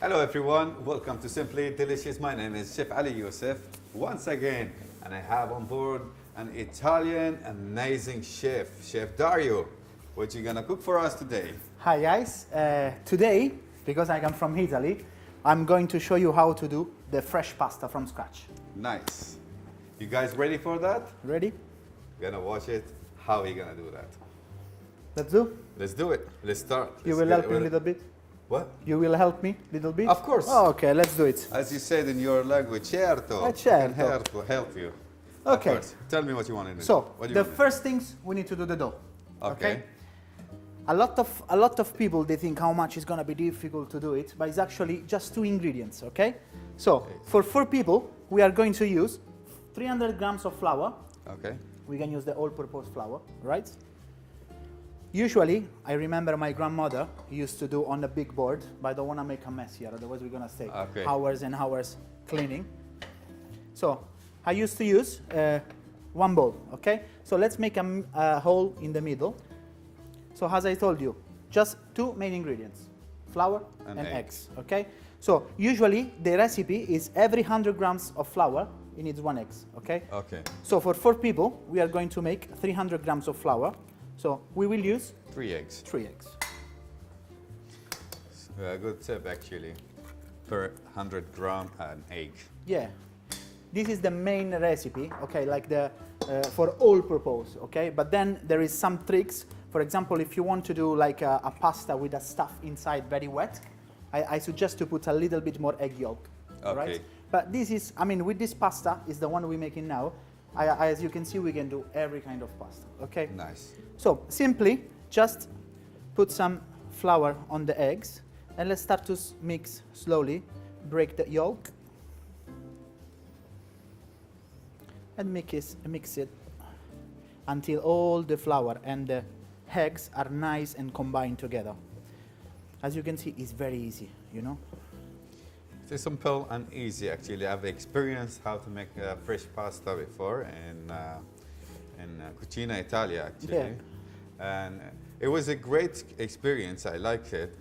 Hello everyone, welcome to Simply Delicious. My name is Chef Ali Youssef once again, and I have on board an Italian amazing chef, Chef Dario. What you gonna cook for us today? Hi guys, today, because I come from Italy, I'm going to show you how to do the fresh pasta from scratch. Nice. You guys ready for that? Ready? Gonna watch it. How are you gonna do that? Let's do? Let's do it. Let's start. You Let's will get help me a little bit? What? You will help me a little bit? Of course. Oh, okay, let's do it. As you said in your language, certo. Certo. I can help you. Okay. Of course. Tell me what you want to do. So, What do you the want first things, we need to do the dough. Okay. A lot of people, they think how much is gonna be difficult to do it, but it's actually just 2 ingredients, okay? So, for 4 people, we are going to use 300 grams of flour. Okay. We can use the all-purpose flour, right? Usually, I remember my grandmother used to do on a big board, but I don't want to make a mess here, otherwise we're going to stay hours and hours cleaning. So, I used to use 1 bowl, okay? So let's make a hole in the middle. So as I told you, just 2 main ingredients, flour and eggs, okay? So usually the recipe is every 100 grams of flour, it needs 1 egg, okay? Okay. So for 4 people, we are going to make 300 grams of flour. So we will use 3 eggs. 3 eggs. Good tip actually. Per 100 gram an egg. Yeah. This is the main recipe, okay, like the for all purpose, okay? But then there is some tricks. For example, if you want to do like a pasta with a stuff inside very wet, I suggest to put a little bit more egg yolk, Okay. right? But this is, I mean, with this pasta, is the one we're making now. As you can see, we can do every kind of pasta, okay? Nice. So simply just put some flour on the eggs and let's start to mix slowly. Break the yolk and mix it until all the flour and the eggs are nice and combined together. As you can see, it's very easy, you know? It's simple and easy actually. I've experienced how to make fresh pasta before in Cucina Italia actually. Yeah. And it was a great experience. I liked it.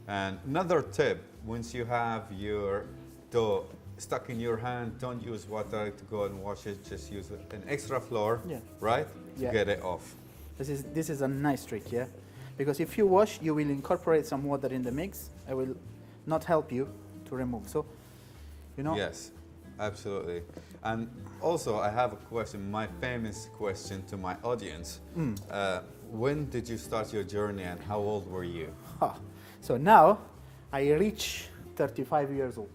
And another tip, once you have your dough stuck in your hand, don't use water to go and wash it. Just use an extra flour, right? To get it off. This is a nice trick, yeah? Because if you wash, you will incorporate some water in the mix. I will not help you to remove. So, you know. Yes, absolutely. And also, I have a question, my famous question to my audience. When did you start your journey and how old were you? So now, I reach 35 years old.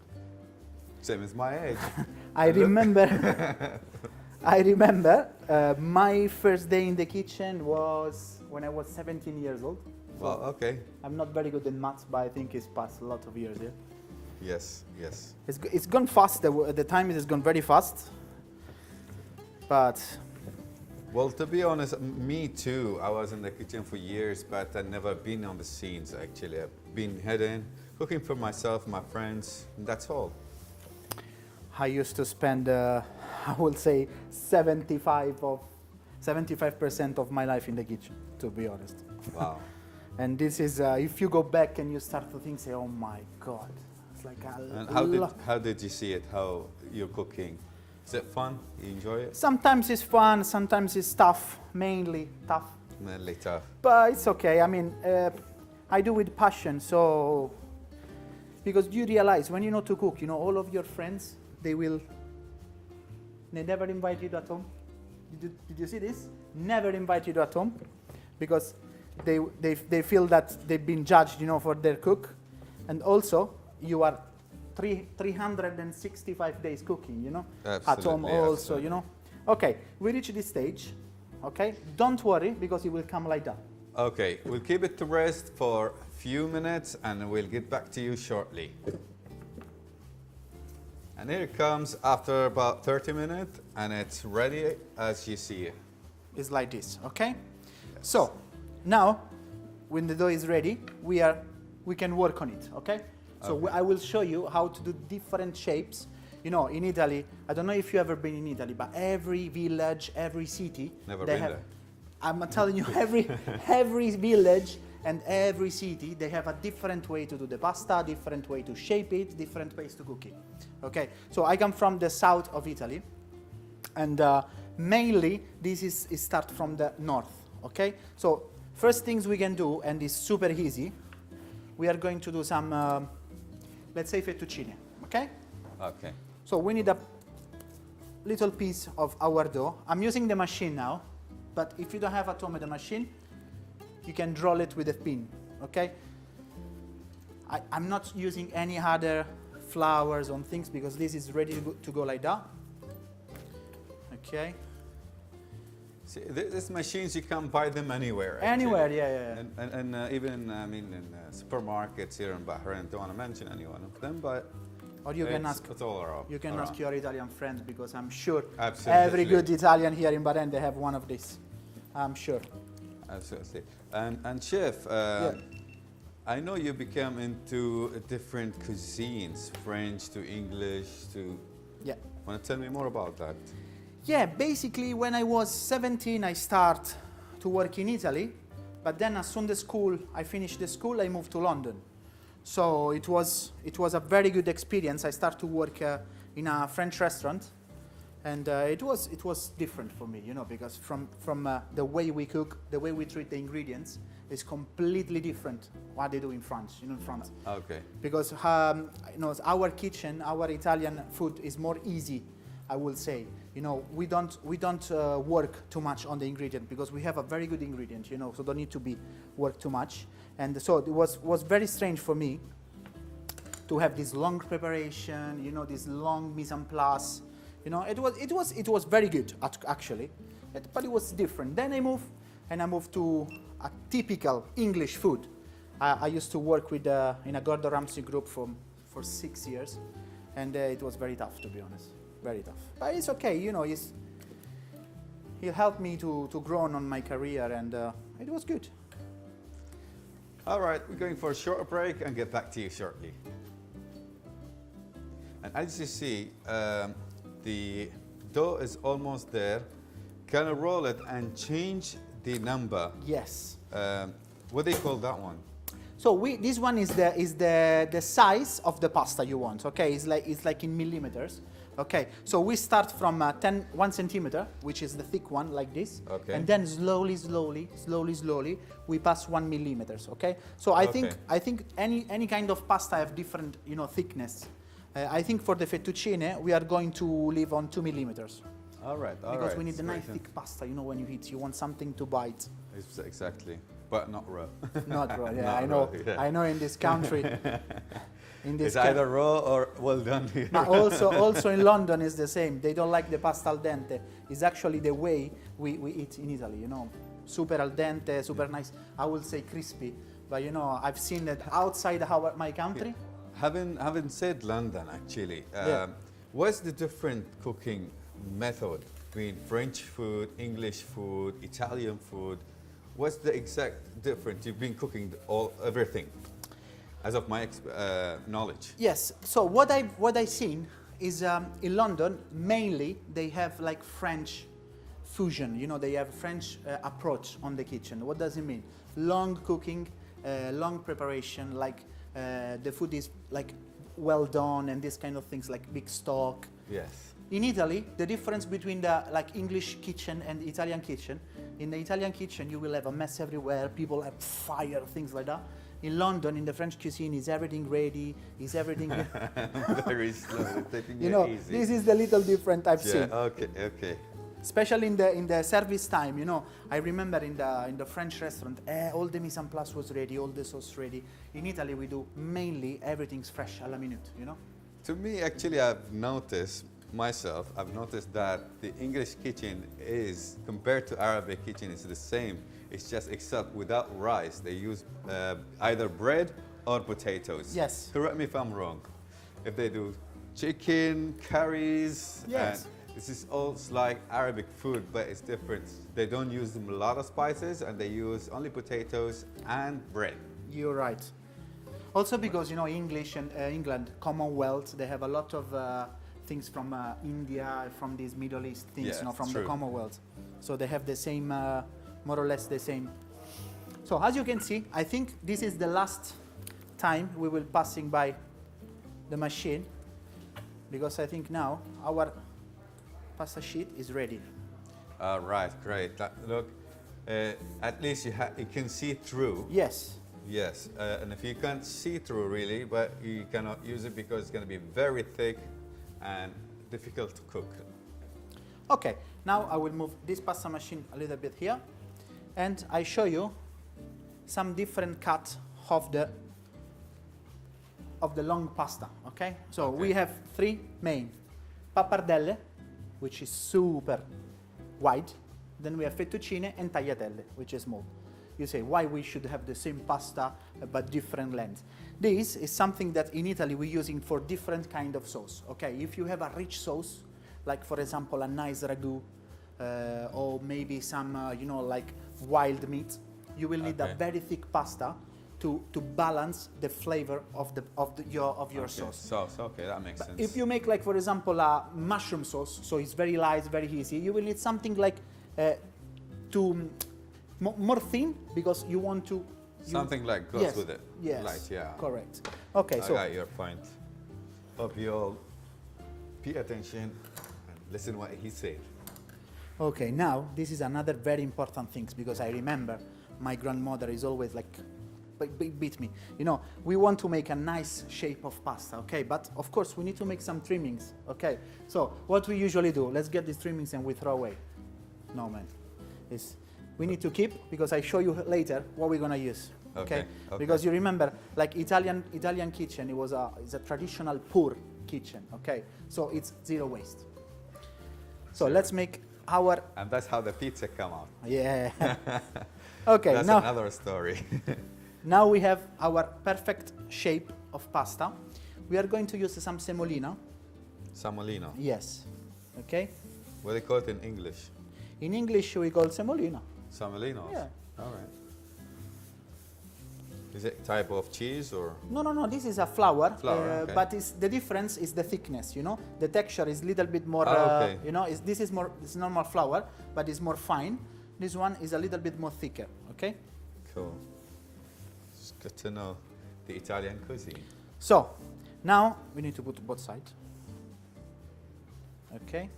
Same as my age. I remember my first day in the kitchen was when I was 17 years old. So Well, okay. I'm not very good in maths, but I think it's passed a lot of years, yeah? Yes, yes. It's gone fast, the time has gone very fast. But Well, to be honest, me too. I was in the kitchen for years, but I've never been on the scenes actually. I've been heading, cooking for myself, my friends, and that's all. I used to spend, I will say, 75% of my life in the kitchen, to be honest. Wow. And this is, if you go back and you start to think, say, oh my God. It's like And how did you see it, how you're cooking? Is it fun? You enjoy it? Sometimes it's fun, sometimes it's tough, mainly tough. Mainly tough. But it's okay. I mean, I do with passion. So, because you realize when you know to cook, you know, all of your friends, they never invite you at home. Did you see this? Never invite you at home because they feel that they've been judged, you know, for their cook. And also, you are 365 days cooking, you know, Absolutely, at home also, you know. Okay, we reach this stage, okay? Don't worry, because it will come like that. Okay, we'll keep it to rest for a few minutes and we'll get back to you shortly. And here it comes after about 30 minutes and it's ready as you see it. It's like this, okay? Yes. So, now, when the dough is ready, we can work on it, okay? So I will show you how to do different shapes. You know, in Italy, I don't know if you've ever been in Italy, but every village, every city, Never been there. I'm telling you, every village And every city, they have a different way to do the pasta, different way to shape it, different ways to cook it. Okay, so I come from the south of Italy, and mainly this is start from the north. Okay, so first things we can do, and it's super easy, we are going to do some, let's say fettuccine, okay? Okay. So we need a little piece of our dough. I'm using the machine now, but if you don't have at home the machine, you can roll it with a pin, okay? I'm not using any other flours on things because this is ready to go like that. Okay. See, these machines, you can buy them anywhere. Anywhere, actually. yeah. And even, I mean, in supermarkets here in Bahrain, don't want to mention any one of them, but Or you can ask. it's all around. You can ask your Italian friends because I'm sure Absolutely. every good Italian here in Bahrain they have one of these. I'm sure. Absolutely. And chef, I know you become into different cuisines, French to English to. Yeah. Want to tell me more about that? Yeah, basically when I was 17 I start to work in Italy, but then as soon as I finished the school, I moved to London. So it was a very good experience. I started to work in a French restaurant, and it was different for me, you know, because from the way we cook, the way we treat the ingredients is completely different what they do in France, you know, in France. Okay. Because you know, our kitchen, our Italian food is more easy, I will say. You know, we don't work too much on the ingredient because we have a very good ingredient, you know, so don't need to be work too much. And so it was very strange for me to have this long preparation, you know, this long mise en place. You know, it was very good actually, but it was different. Then I moved to a typical English food. I used to work with in a Gordon Ramsay group for 6 years, and it was very tough, to be honest, very tough. But it's okay, you know. He helped me to grow on my career, and it was good. All right, we're going for a short break and get back to you shortly. And as you see, the dough is almost there. Can I roll it and change the number? Yes. What do you call that one? So this one is the size of the pasta you want. Okay, it's like in millimeters. Okay, so we start from 1 centimeter, which is the thick one, like this. Okay. And then slowly, we pass 1 millimeters. Okay. So I think any kind of pasta have different, you know, thickness. I think for the fettuccine we are going to leave on 2 millimeters. All right. Because we need a nice thick pasta. You know, when you eat, you want something to bite. Exactly, but not raw. Not raw. Yeah, Not I know. raw, yeah. I know in this country. It's either raw or well done here. But also in London is the same. They don't like the pasta al dente. It's actually the way we eat in Italy, you know. Super al dente, super nice. I will say crispy. But you know, I've seen that outside my country. Having said London, actually, what's the different cooking method between French food, English food, Italian food? What's the exact difference? You've been cooking everything. As of my knowledge. Yes. So what I've seen is in London mainly they have like French fusion. You know, they have French approach on the kitchen. What does it mean? Long cooking, long preparation. Like the food is like well done and this kind of things, like big stock. Yes. In Italy, the difference between the like English kitchen and the Italian kitchen. In the Italian kitchen, you will have a mess everywhere. People have fire, things like that. In London, in the French cuisine, is everything ready? Is everything very slow, taking you know, easy. This is the little different I've seen. Okay. Especially in the service time, you know. I remember in the French restaurant, all the mise en place was ready, all the sauce ready. In Italy, we do mainly everything's fresh à la minute, you know. To me, actually, I've noticed that the English kitchen is, compared to Arabic kitchen, it's the same. It's just except without rice, they use either bread or potatoes. Yes. Correct me if I'm wrong. If they do chicken, curries, yes. This is all like Arabic food, but it's different. They don't use a lot of spices, and they use only potatoes and bread. You're right. Also because, you know, English and England, Commonwealth, they have a lot of things from India, from these Middle East things, you know, from the Commonwealth. So they have the same, more or less the same. So as you can see, I think this is the last time we will passing by the machine, because I think now our pasta sheet is ready. All right, great. Look, at least you can see through. Yes. Yes, and if you can't see through really, but you cannot use it because it's going to be very thick and difficult to cook. Okay, now I will move this pasta machine a little bit here, and I show you some different cut of the long pasta. Okay, so we have three main: pappardelle, which is super wide. Then we have fettuccine and tagliatelle, which is small. You say, why we should have the same pasta but different length? This is something that in Italy we're using for different kind of sauce. Okay, if you have a rich sauce, like for example a nice ragu, or maybe some like wild meat, you will need a very thick pasta to balance the flavor of your sauce. Okay, that makes sense. If you make like for example a mushroom sauce, so it's very light, very easy, you will need something like more thin, because you want to... Something like goes with it. Yes, light, yeah. Correct. Okay, I got your point. Hope you all pay attention and listen what he said. Okay, now this is another very important thing, because I remember my grandmother is always like, beat me. You know, we want to make a nice shape of pasta, okay? But of course we need to make some trimmings, okay? So what we usually do, let's get these trimmings and we throw away. No, man. We need to keep, because I show you later what we're gonna use. Okay. Because you remember, like Italian kitchen, it's a traditional poor kitchen. Okay. So it's zero waste. So let's make our. And that's how the pizza come out. Yeah. Okay. That's another story. Now we have our perfect shape of pasta. We are going to use some semolina. Semolina. Yes. Okay. What do they call it in English? In English we call semolina. Semolina? Yeah. All right. Is it type of cheese or? No. This is a flour. Okay. But the difference is the thickness. You know, the texture is a little bit more. You know, this is more. It's normal flour, but it's more fine. This one is a little bit more thicker. Okay. Cool. It's good to know the Italian cuisine. So now we need to put both sides. Okay.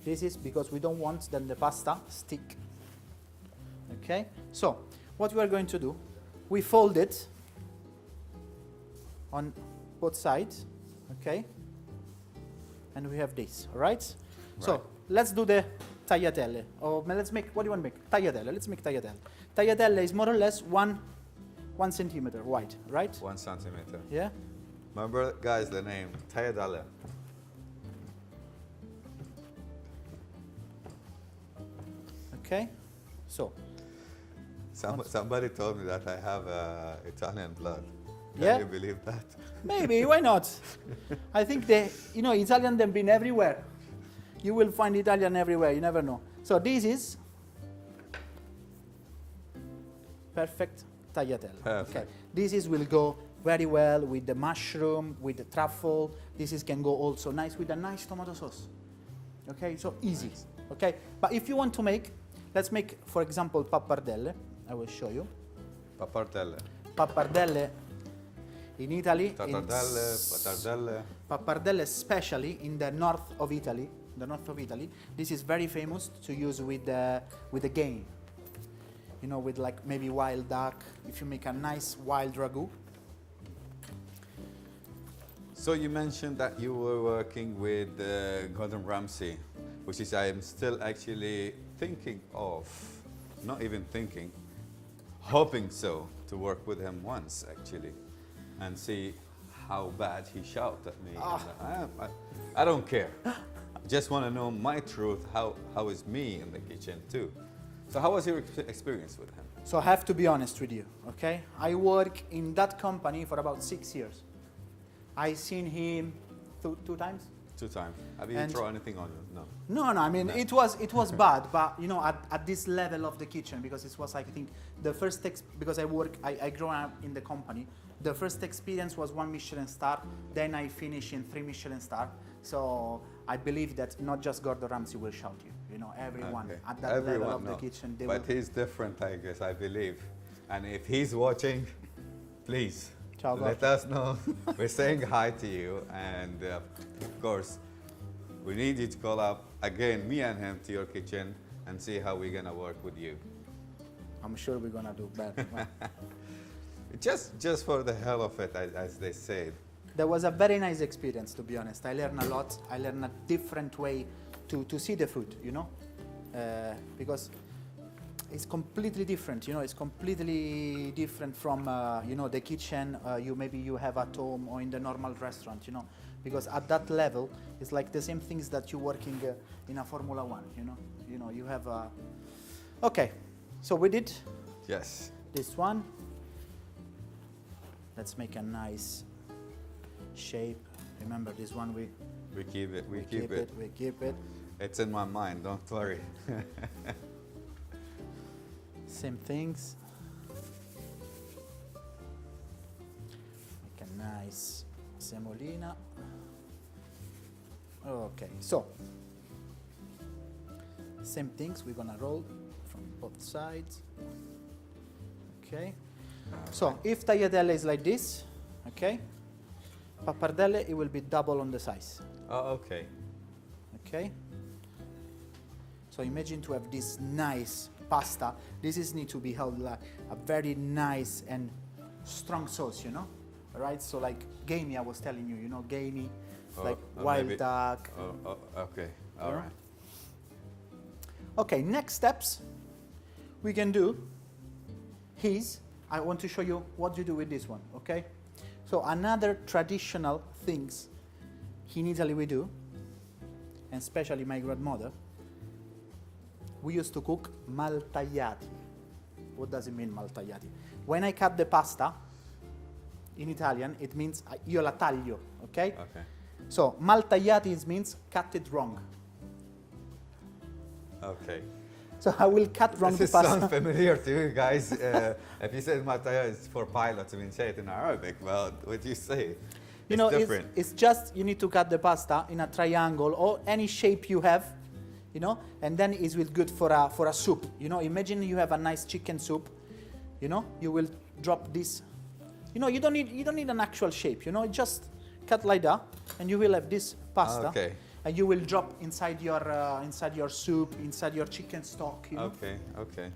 This is because we don't want then the pasta stick. Okay. So what we are going to do, we fold it on both sides, okay? And we have this, all right? So let's do the tagliatelle. Or let's make, what do you want to make? Tagliatelle. Let's make tagliatelle. Tagliatelle is more or less 1 centimeter wide, right? 1 centimeter. Yeah. Remember, guys, the name tagliatelle. Okay. So. Somebody told me that I have Italian blood. Can you believe that? Maybe, why not? I think Italian, they've been everywhere. You will find Italian everywhere, you never know. So this is perfect tagliatelle. Perfect. Okay. This will go very well with the mushroom, with the truffle. This can go also nice with a nice tomato sauce. Okay, so easy. Nice. Okay, but if you want to make, let's make, for example, pappardelle. I will show you. Pappardelle. Pappardelle in Italy. Pappardelle. Pappardelle, especially in the north of Italy. This is very famous to use with the game. You know, with like maybe wild duck. If you make a nice wild ragu. So you mentioned that you were working with Gordon Ramsay, which is I am still actually thinking of, not even thinking, hoping so, to work with him once actually, and see how bad he shouted at me. I don't care. Just want to know my truth, how is me in the kitchen too. So how was your experience with him? So I have to be honest with you, okay? I work in that company for about 6 years. I seen him two times. 2 times. Have you thrown anything on you? No. I mean, it was bad, but you know, at this level of the kitchen, because it was, I think, the first because I grew up in the company. The first experience was 1 Michelin star. Then I finished in 3 Michelin star. So I believe that not just Gordon Ramsay will shout you. You know, everyone at that everyone level of the kitchen. They but he's different, I guess, I believe. And if he's watching, please Ciao, let us know. We're saying hi to you. And of course, we need you to call up again, me and him, to your kitchen and see how we're going to work with you. I'm sure we're going to do better. Just for the hell of it, as they said. That was a very nice experience, to be honest. I learned a lot. I learned a different way to see the food, you know, because it's completely different. You know, it's completely different from you know, the kitchen maybe you have at home or in the normal restaurant. You know, because at that level, it's like the same things that you're working in a Formula One. You know, you have a. Okay, so we did. Yes. This one. Let's make a nice shape. Remember this one, we keep it. We keep it. It's in my mind, don't worry. Same things. Make a nice semolina. Okay, so same things, we're gonna roll from both sides. Okay. So if tagliatelle is like this, okay, pappardelle, it will be double on the size. Oh, okay. Okay. So imagine to have this nice pasta. This need to be held like a very nice and strong sauce, you know, right? So like gamey, I was telling you, you know, gamey, like wild duck. Okay. All right. Okay. Next steps we can do is. I want to show you what you do with this one, okay? So another traditional things in Italy we do, and especially my grandmother, we used to cook maltagliati. What does it mean, maltagliati? When I cut the pasta, in Italian, it means io la taglio, okay? Okay. So maltagliati means cut it wrong. Okay. So I will cut wrong the This pasta. sounds familiar to you guys. If you said maltaya is for pilots, we say it in Arabic. Well, what do you say? You know, different. it's just you need to cut the pasta in a triangle or any shape you have, you know, and then it will good for a soup. You know, imagine you have a nice chicken soup, you know, you will drop this. You know, you don't need an actual shape. You know, just cut like that, and you will have this pasta. Okay. And you will drop inside your soup, inside your chicken stock. You know? Okay.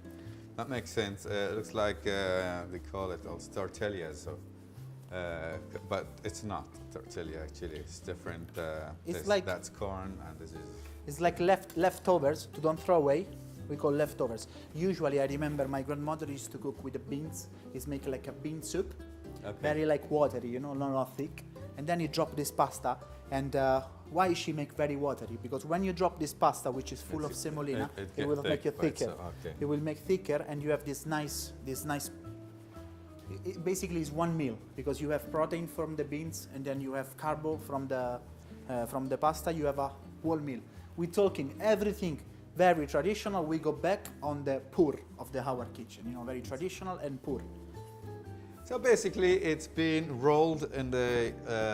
That makes sense. It looks like they call it also tortilla, so, but it's not tortilla actually. It's different. It's like that's corn, and this is. It's like leftovers to don't throw away. We call leftovers. Usually, I remember my grandmother used to cook with the beans. It's make like a bean soup, very like watery, you know, not thick. And then you drop this pasta and. Why she make very watery? Because when you drop this pasta, which is full of semolina, it will make it thicker. Okay. It will make thicker, and you have this nice. It basically is one meal because you have protein from the beans, and then you have carbo from the pasta. You have a whole meal. We're talking everything very traditional. We go back on the pur of our kitchen. You know, very traditional and pur. So basically, it's been rolled in the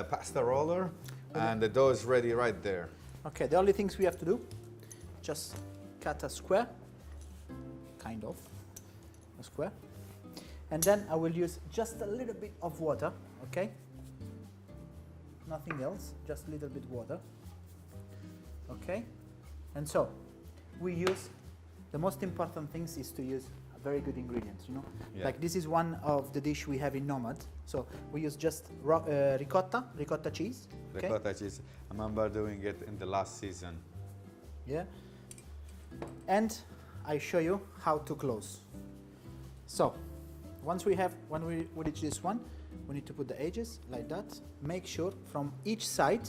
pasta roller. And the dough is ready right there. Okay, the only things we have to do, just cut a square, kind of, a square. And then I will use just a little bit of water, okay? Nothing else, just a little bit water. Okay? And so, we use, the most important things is to use very good ingredients, you know? Yeah. Like this is one of the dish we have in Nomad. So we use just ricotta cheese. Okay? Ricotta cheese. I remember doing it in the last season. Yeah. And I show you how to close. So when we reach this one, we need to put the edges like that. Make sure from each side,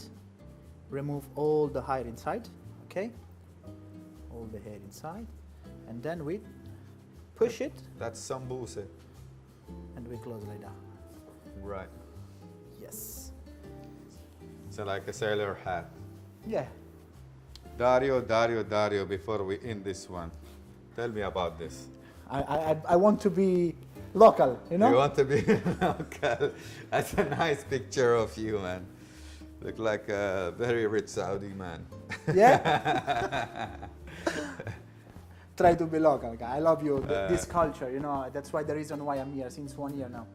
remove all the hair inside, okay? All the hair inside. And then we push it. That's sambusa. And we close like that. Right. Yes. So like a sailor hat. Yeah. Dario, before we end this one, tell me about this. I want to be local, you know? You want to be local. That's a nice picture of you, man. Look like a very rich Saudi man. Yeah? Try to be local, guy. I love you, this culture, you know, that's why the reason why I'm here since 1 year now.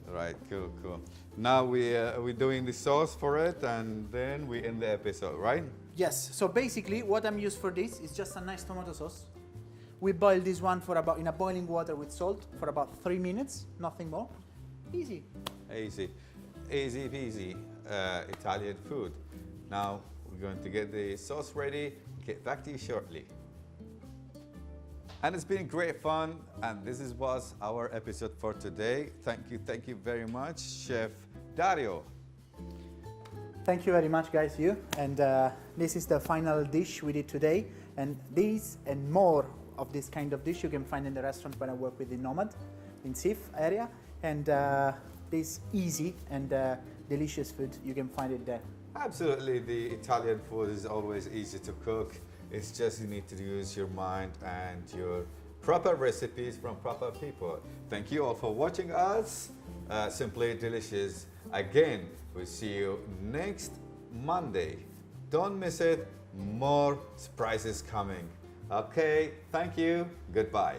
Right, cool, cool. Now we're doing the sauce for it, and then we end the episode, right? Yes, so basically what I'm used for this is just a nice tomato sauce. We boil this one for about, in a boiling water with salt for about 3 minutes, nothing more. Easy. Easy, easy peasy Italian food. Now we're going to get the sauce ready, get back to you shortly. And it's been great fun, and this was our episode for today. Thank you very much, Chef Dario. Thank you very much, guys, you. And this is the final dish we did today. And these and more of this kind of dish you can find in the restaurant when I work with the Nomad in Sif area. And this easy and delicious food, you can find it there. Absolutely, the Italian food is always easy to cook. It's just you need to use your mind and your proper recipes from proper people. Thank you all for watching us. Simply Delicious. Again, we'll see you next Monday. Don't miss it. More surprises coming. Okay, thank you. Goodbye.